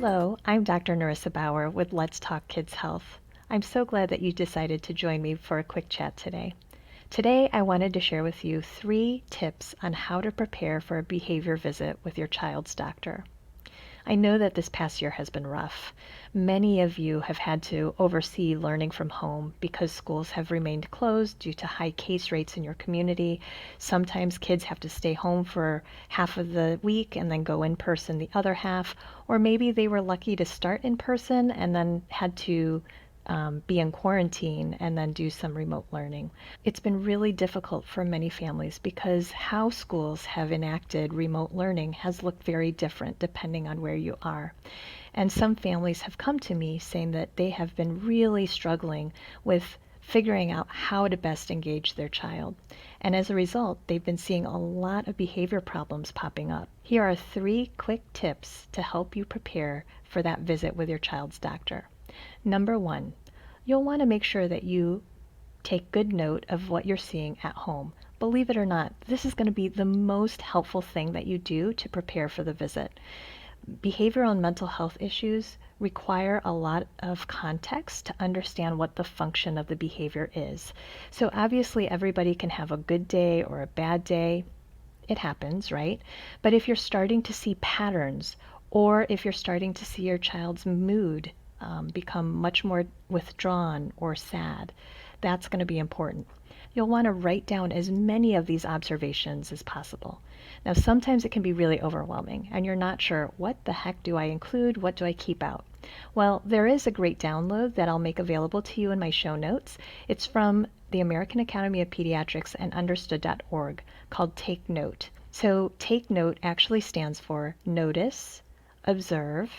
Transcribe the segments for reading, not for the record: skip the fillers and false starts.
Hello, I'm Dr. Narissa Bauer with Let's Talk Kids Health. I'm so glad that you decided to join me for a quick chat today. Today, I wanted to share with you 3 tips on how to prepare for a behavior visit with your child's doctor. I know that this past year has been rough. Many of you have had to oversee learning from home because schools have remained closed due to high case rates in your community. Sometimes kids have to stay home for half of the week and then go in person the other half, or maybe they were lucky to start in person and then had to be in quarantine and then do some remote learning. It's been really difficult for many families because how schools have enacted remote learning has looked very different depending on where you are. And some families have come to me saying that they have been really struggling with figuring out how to best engage their child. And as a result, they've been seeing a lot of behavior problems popping up. Here are 3 quick tips to help you prepare for that visit with your child's doctor. Number 1, you'll want to make sure that you take good note of what you're seeing at home. Believe it or not, this is going to be the most helpful thing that you do to prepare for the visit. Behavioral and mental health issues require a lot of context to understand what the function of the behavior is. So obviously everybody can have a good day or a bad day. It happens, right? But if you're starting to see patterns, or if you're starting to see your child's mood become much more withdrawn or sad, that's going to be important. You'll want to write down as many of these observations as possible. Now, sometimes it can be really overwhelming, and you're not sure, what the heck do I include? What do I keep out? Well, there is a great download that I'll make available to you in my show notes. It's from the American Academy of Pediatrics and Understood.org called Take Note. So Take Note actually stands for notice, observe,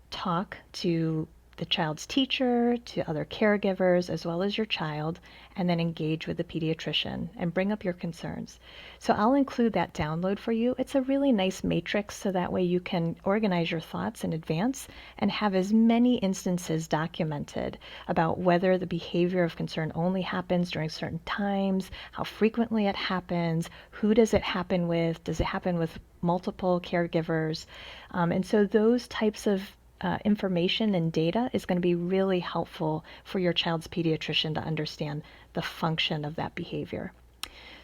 talk to the child's teacher, to other caregivers, as well as your child, and then engage with the pediatrician and bring up your concerns. So I'll include that download for you. It's a really nice matrix so that way you can organize your thoughts in advance and have as many instances documented about whether the behavior of concern only happens during certain times, how frequently it happens, who does it happen with, does it happen with multiple caregivers, and so those types of information and data is going to be really helpful for your child's pediatrician to understand the function of that behavior.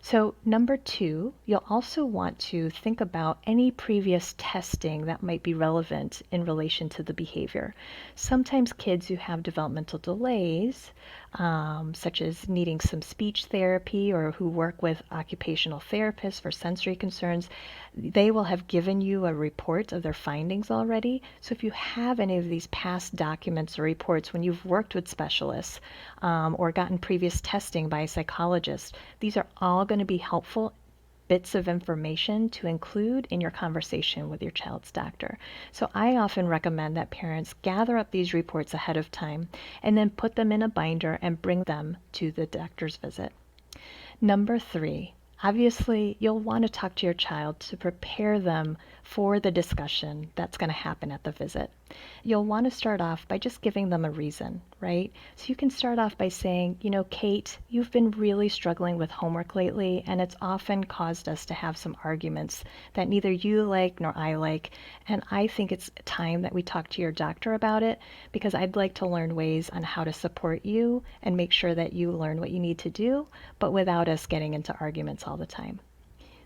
So number 2, you'll also want to think about any previous testing that might be relevant in relation to the behavior. Sometimes kids who have developmental delays, such as needing some speech therapy or who work with occupational therapists for sensory concerns, they will have given you a report of their findings already. So if you have any of these past documents or reports when you've worked with specialists or gotten previous testing by a psychologist, these are all going to be helpful bits of information to include in your conversation with your child's doctor. So I often recommend that parents gather up these reports ahead of time and then put them in a binder and bring them to the doctor's visit. Number 3, obviously you'll want to talk to your child to prepare them for the discussion that's going to happen at the visit. You'll want to start off by just giving them a reason, right? So you can start off by saying, Kate, you've been really struggling with homework lately, and it's often caused us to have some arguments that neither you like nor I like, and I think it's time that we talk to your doctor about it because I'd like to learn ways on how to support you and make sure that you learn what you need to do, but without us getting into arguments all the time.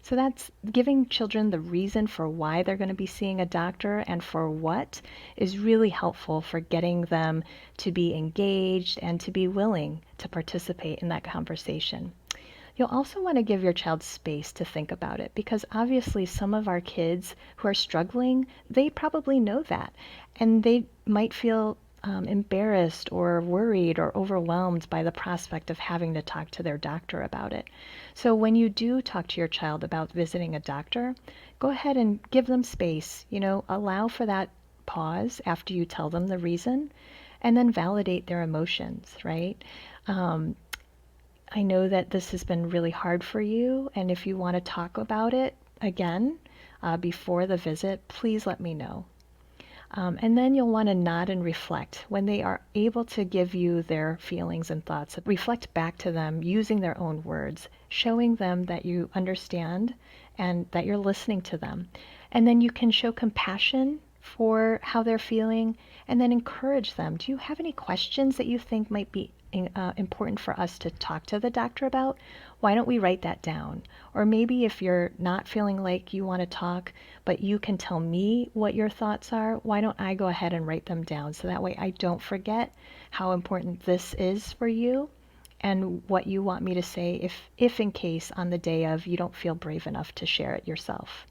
So that's giving children the reason for why they're going to be seeing a doctor and for what is really helpful for getting them to be engaged and to be willing to participate in that conversation. You'll also want to give your child space to think about it because obviously some of our kids who are struggling, they probably know that, and they might feel embarrassed or worried or overwhelmed by the prospect of having to talk to their doctor about it. So when you do talk to your child about visiting a doctor, go ahead and give them space, allow for that pause after you tell them the reason, and then validate their emotions, right? I know that this has been really hard for you, and if you want to talk about it again before the visit, please let me know. And then you'll want to nod and reflect. When they are able to give you their feelings and thoughts, reflect back to them using their own words, showing them that you understand and that you're listening to them. And then you can show compassion for how they're feeling, and then encourage them. Do you have any questions that you think might be important for us to talk to the doctor about? Why don't we write that down? Or maybe if you're not feeling like you want to talk, but you can tell me what your thoughts are, why don't I go ahead and write them down so that way I don't forget how important this is for you and what you want me to say if in case on the day of you don't feel brave enough to share it yourself.